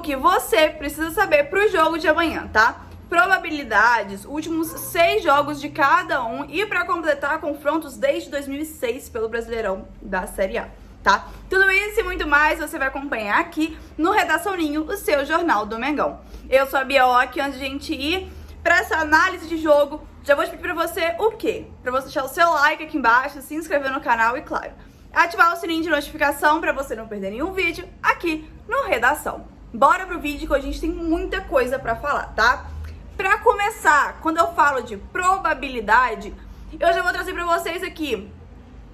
que você precisa saber pro jogo de amanhã, tá? Probabilidades, últimos 6 jogos de cada um e para completar confrontos desde 2006 pelo Brasileirão da Série A, tá? Tudo isso e muito mais você vai acompanhar aqui no Redação Ninho, o seu jornal do Mengão. Eu sou a Bia Ock, antes de a gente ir para essa análise de jogo, já vou pedir para você o quê? Para você deixar o seu like aqui embaixo, se inscrever no canal e, claro, ativar o sininho de notificação para você não perder nenhum vídeo aqui no Redação. Bora pro vídeo que hoje a gente tem muita coisa para falar, tá? Para começar, quando eu falo de probabilidade, eu já vou trazer para vocês aqui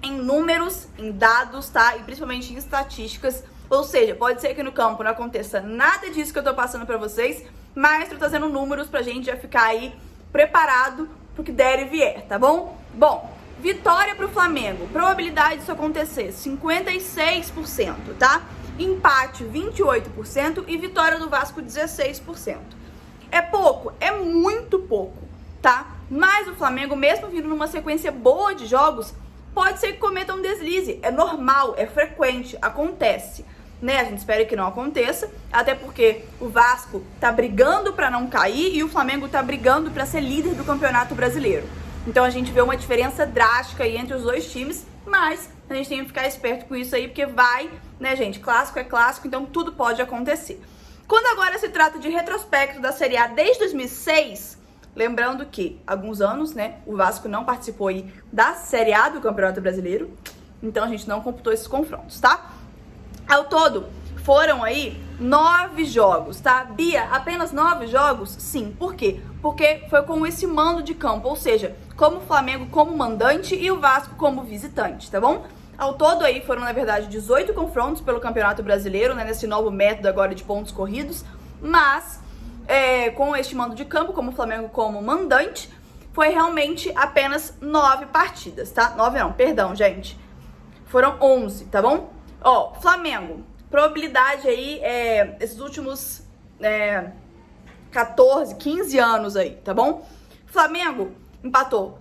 em números, em dados, tá? E principalmente em estatísticas. Ou seja, pode ser que no campo não aconteça nada disso que eu tô passando para vocês, mas tô trazendo números pra gente já ficar aí preparado pro que der e vier, tá bom? Bom, vitória pro Flamengo, probabilidade disso acontecer, 56%, tá? Empate, 28% e vitória do Vasco, 16%. É pouco? É muito pouco, tá? Mas o Flamengo, mesmo vindo numa sequência boa de jogos, pode ser que cometa um deslize. É normal, é frequente, acontece, né? A gente espera que não aconteça, até porque o Vasco tá brigando pra não cair e o Flamengo tá brigando pra ser líder do Campeonato Brasileiro. Então a gente vê uma diferença drástica aí entre os dois times, mas a gente tem que ficar esperto com isso aí, porque vai, né, gente? Clássico é clássico, então tudo pode acontecer. Quando agora se trata de retrospecto da Série A desde 2006, lembrando que há alguns anos, né, o Vasco não participou aí da Série A do Campeonato Brasileiro, então a gente não computou esses confrontos, tá? Ao todo, foram aí 9 jogos, tá? Bia, apenas 9 jogos? Sim. Por quê? Porque foi com esse mando de campo, ou seja, como o Flamengo como mandante e o Vasco como visitante, tá bom? Ao todo aí foram, na verdade, 18 confrontos pelo Campeonato Brasileiro, né, nesse novo método agora de pontos corridos, mas com este mando de campo, como o Flamengo como mandante, foi realmente apenas 9 partidas, tá? 9 não, perdão, gente. Foram 11, tá bom? Ó, Flamengo, probabilidade aí, esses últimos 14, 15 anos aí, tá bom? Flamengo empatou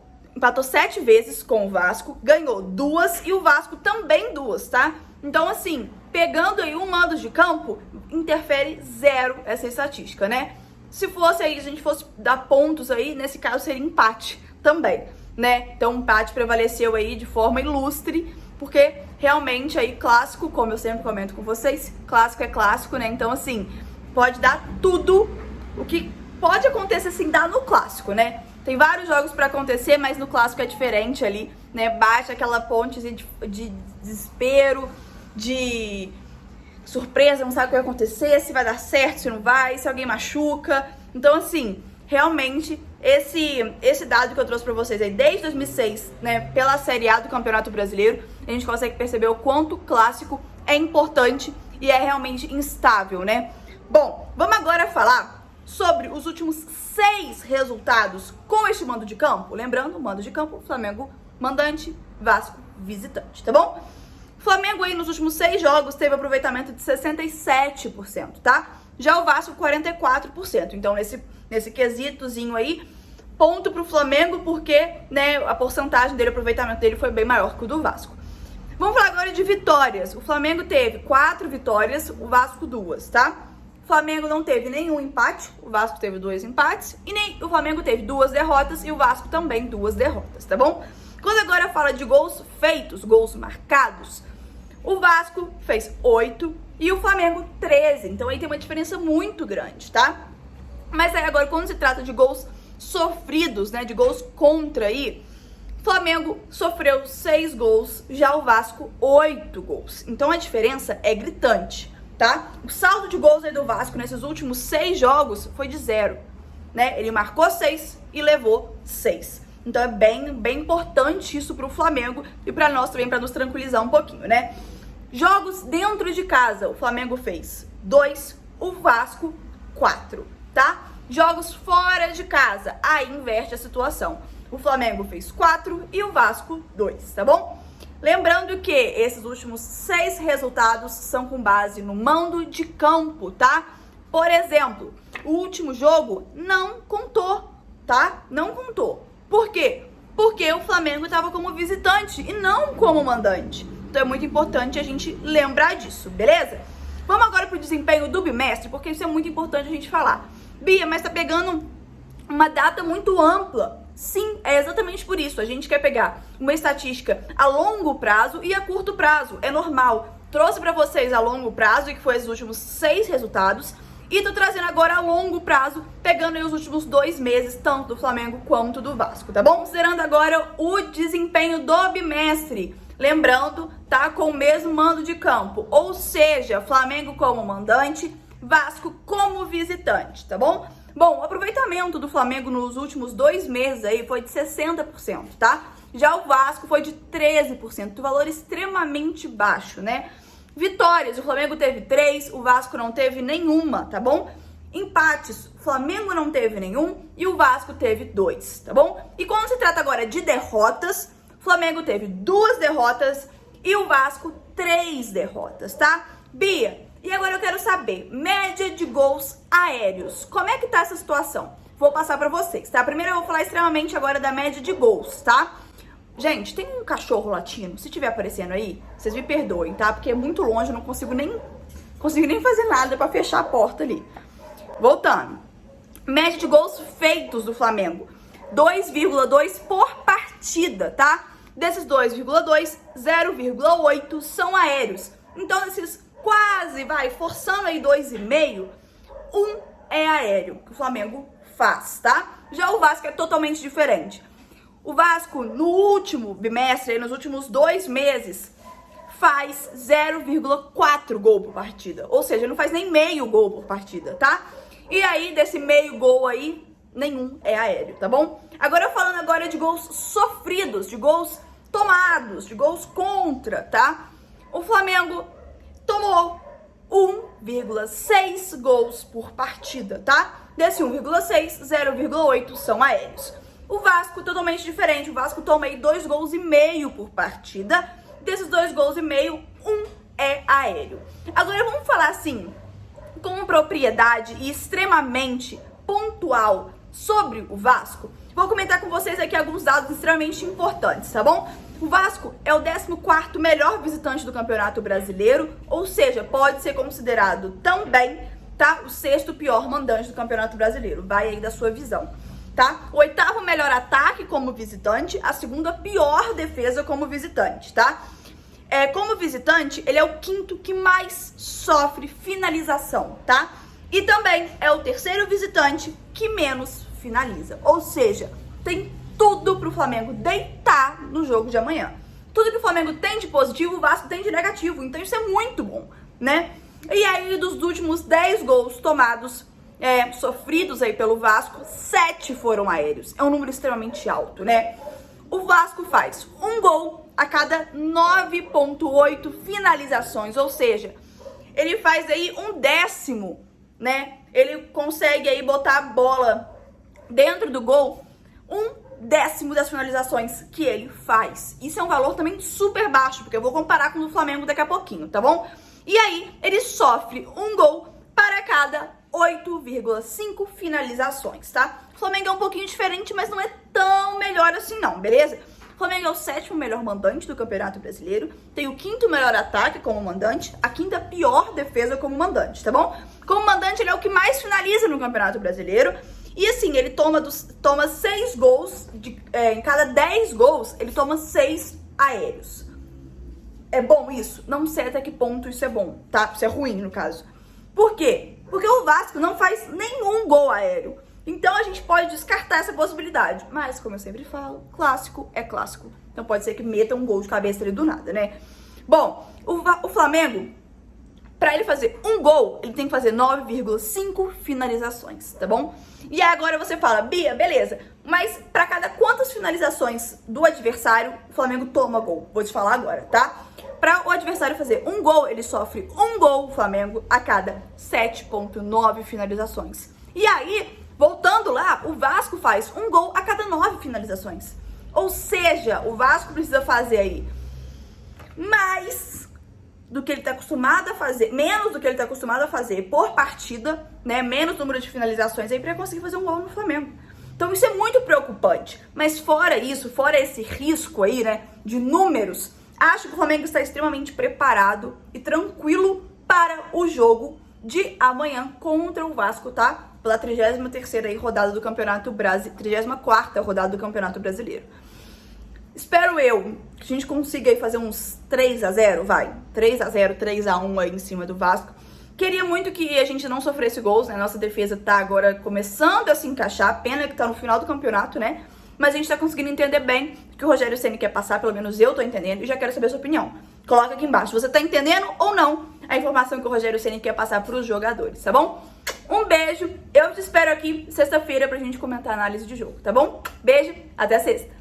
7 vezes com o Vasco, ganhou 2 e o Vasco também 2, tá? Então, assim, pegando aí um mando de campo, interfere 0 essa estatística, né? Se fosse aí, a gente fosse dar pontos aí, nesse caso seria empate também, né? Então, o empate prevaleceu aí de forma ilustre, porque realmente aí clássico, como eu sempre comento com vocês, clássico é clássico, né? Então, assim, pode dar tudo o que pode acontecer, assim, dá no clássico, né? Tem vários jogos pra acontecer, mas no clássico é diferente ali, né? Baixa aquela ponte de desespero, de surpresa, não sabe o que vai acontecer, se vai dar certo, se não vai, se alguém machuca. Então, assim, realmente, esse dado que eu trouxe pra vocês aí, desde 2006, né, pela Série A do Campeonato Brasileiro, a gente consegue perceber o quanto o clássico é importante e é realmente instável, né? Bom, vamos agora falar sobre os últimos 6 resultados com este mando de campo. Lembrando, mando de campo, Flamengo mandante, Vasco visitante, tá bom? Flamengo aí nos últimos 6 jogos teve aproveitamento de 67%, tá? Já o Vasco 44%. Então nesse quesitozinho aí, ponto pro Flamengo porque, né, a porcentagem dele, o aproveitamento dele foi bem maior que o do Vasco. Vamos falar agora de vitórias. O Flamengo teve 4 vitórias, o Vasco 2, tá? O Flamengo não teve nenhum empate, o Vasco teve 2 empates, e nem o Flamengo teve 2 derrotas e o Vasco também 2 derrotas, tá bom? Quando agora fala de gols feitos, gols marcados, o Vasco fez 8 e o Flamengo 13, então aí tem uma diferença muito grande, tá? Mas aí agora quando se trata de gols sofridos, né, de gols contra aí, o Flamengo sofreu 6 gols, já o Vasco 8 gols, então a diferença é gritante, tá? O saldo de gols aí do Vasco nesses últimos 6 jogos foi de 0, né? Ele marcou 6 e levou 6. Então é bem importante isso pro Flamengo e pra nós também, pra nos tranquilizar um pouquinho, né? Jogos dentro de casa, o Flamengo fez 2, o Vasco 4, tá? Jogos fora de casa, aí inverte a situação. O Flamengo fez 4 e o Vasco 2, tá bom? Lembrando que esses últimos 6 resultados são com base no mando de campo, tá? Por exemplo, o último jogo não contou, tá? Não contou. Por quê? Porque o Flamengo estava como visitante e não como mandante. Então é muito importante a gente lembrar disso, beleza? Vamos agora pro desempenho do bimestre, porque isso é muito importante a gente falar. Bia, mas tá pegando uma data muito ampla. Sim, é exatamente por isso. A gente quer pegar uma estatística a longo prazo e a curto prazo. É normal. Trouxe pra vocês a longo prazo, que foi os últimos 6 resultados. E tô trazendo agora a longo prazo, pegando aí os últimos 2 meses, tanto do Flamengo quanto do Vasco, tá bom? Considerando agora o desempenho do bimestre. Lembrando, tá com o mesmo mando de campo. Ou seja, Flamengo como mandante, Vasco como visitante, tá bom? Bom, o aproveitamento do Flamengo nos últimos 2 meses aí foi de 60%, tá? Já o Vasco foi de 13%, valor extremamente baixo, né? Vitórias, o Flamengo teve 3, o Vasco não teve nenhuma, tá bom? Empates, o Flamengo não teve nenhum e o Vasco teve 2, tá bom? E quando se trata agora de derrotas, o Flamengo teve 2 derrotas e o Vasco 3 derrotas, tá? Bia, e agora eu quero saber, média de gols aéreos, como é que tá essa situação? Vou passar pra vocês, tá? Primeiro eu vou falar extremamente agora da média de gols, tá? Gente, tem um cachorro latino, se tiver aparecendo aí, vocês me perdoem, tá? Porque é muito longe, eu não consigo nem fazer nada pra fechar a porta ali. Voltando. Média de gols feitos do Flamengo, 2,2 por partida, tá? Desses 2,2, 0,8 são aéreos. Então, esses quase, forçando aí 2,5, 1 é aéreo, que o Flamengo faz, tá? Já o Vasco é totalmente diferente. O Vasco, no último bimestre, nos últimos 2 meses, faz 0,4 gol por partida. Ou seja, não faz nem meio gol por partida, tá? E aí, desse meio gol aí, nenhum é aéreo, tá bom? Agora, falando agora de gols sofridos, de gols tomados, de gols contra, tá? O Flamengo tomou 1,6 gols por partida, tá? Desse 1,6, 0,8 são aéreos. O Vasco, totalmente diferente. O Vasco toma aí 2,5 gols por partida. Desses 2,5 gols, 1 é aéreo. Agora vamos falar assim, com propriedade e extremamente pontual sobre o Vasco. Vou comentar com vocês aqui alguns dados extremamente importantes, tá bom? O Vasco é o 14º melhor visitante do Campeonato Brasileiro, ou seja, pode ser considerado também, tá, o 6º pior mandante do Campeonato Brasileiro. Vai aí da sua visão. Tá? O 8º melhor ataque como visitante, a 2ª pior defesa como visitante, tá? Como visitante, ele é o 5º que mais sofre finalização, tá? E também é o 3º visitante que menos finaliza. Ou seja, tem tudo pro Flamengo deitar no jogo de amanhã. Tudo que o Flamengo tem de positivo, o Vasco tem de negativo. Então isso é muito bom, né? E aí, dos últimos 10 gols tomados, sofridos aí pelo Vasco, 7 foram aéreos. É um número extremamente alto, né? O Vasco faz 1 gol a cada 9,8 finalizações, ou seja, ele faz aí 1/10, né? Ele consegue aí botar a bola dentro do gol 1/10 das finalizações que ele faz. Isso é um valor também super baixo, porque eu vou comparar com o do Flamengo daqui a pouquinho, tá bom? E aí, ele sofre 1 gol para cada 8,5 finalizações, tá? O Flamengo é um pouquinho diferente, mas não é tão melhor assim não, beleza? O Flamengo é o 7º melhor mandante do Campeonato Brasileiro, tem o 5º melhor ataque como mandante, a 5ª pior defesa como mandante, tá bom? Como mandante, ele é o que mais finaliza no Campeonato Brasileiro, e assim, ele toma 6 gols, em cada 10 gols, ele toma 6 aéreos. É bom isso? Não sei até que ponto isso é bom, tá? Isso é ruim, no caso. Por quê? Porque o Vasco não faz nenhum gol aéreo. Então a gente pode descartar essa possibilidade. Mas, como eu sempre falo, clássico é clássico. Então pode ser que meta um gol de cabeça ali do nada, né? Bom, o Flamengo, pra ele fazer 1 gol, ele tem que fazer 9,5 finalizações, tá bom? E aí agora você fala, Bia, beleza, mas pra cada quantas finalizações do adversário, o Flamengo toma gol? Vou te falar agora, tá? Para o adversário fazer 1 gol, ele sofre 1 gol, o Flamengo, a cada 7,9 finalizações. E aí, voltando lá, o Vasco faz 1 gol a cada 9 finalizações. Ou seja, o Vasco precisa fazer aí mais do que ele tá acostumado a fazer, menos do que ele tá acostumado a fazer por partida, né? Menos número de finalizações aí para conseguir fazer 1 gol no Flamengo. Então isso é muito preocupante. Mas fora isso, fora esse risco aí, né, de números, acho que o Flamengo está extremamente preparado e tranquilo para o jogo de amanhã contra o Vasco, tá? Pela 33ª aí rodada do Campeonato Brasileiro, 34ª rodada do Campeonato Brasileiro. Espero eu que a gente consiga aí fazer uns 3-0, vai. 3-0, 3-1 aí em cima do Vasco. Queria muito que a gente não sofresse gols, né? Nossa defesa tá agora começando a se encaixar. Pena que tá no final do campeonato, né? Mas a gente tá conseguindo entender bem o que o Rogério Ceni quer passar, pelo menos eu tô entendendo, e já quero saber a sua opinião. Coloca aqui embaixo, você tá entendendo ou não a informação que o Rogério Ceni quer passar pros jogadores, tá bom? Um beijo, eu te espero aqui sexta-feira pra gente comentar a análise de jogo, tá bom? Beijo, até sexta!